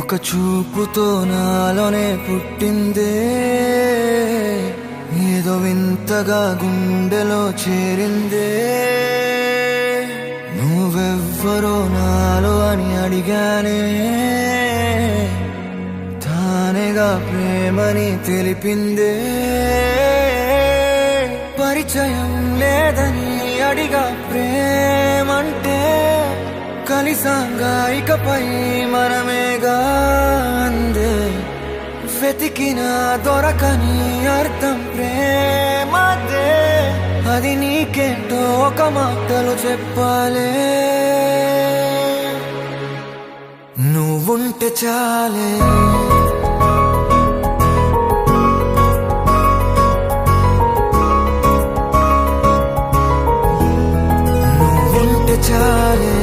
ఒక చూపుతో నాలోనే పుట్టిందే, ఏదో వింతగా గుండెలో చేరిందే. నువ్వెవ్వరో నాలో అని అడిగానే, తానేగా ప్రేమని తెలిపిందే. పరిచయం లేదని అడిగా ప్రేమంటే, కలిసాంగా ఇకపై మనమేగా అందే. వెతికినా దొరకని అర్థం ప్రేమదే, అది నీకేంటో ఒక మాటలో చెప్పాలే. నువ్వుంటే చాలే, నువ్వుంటే చాలే.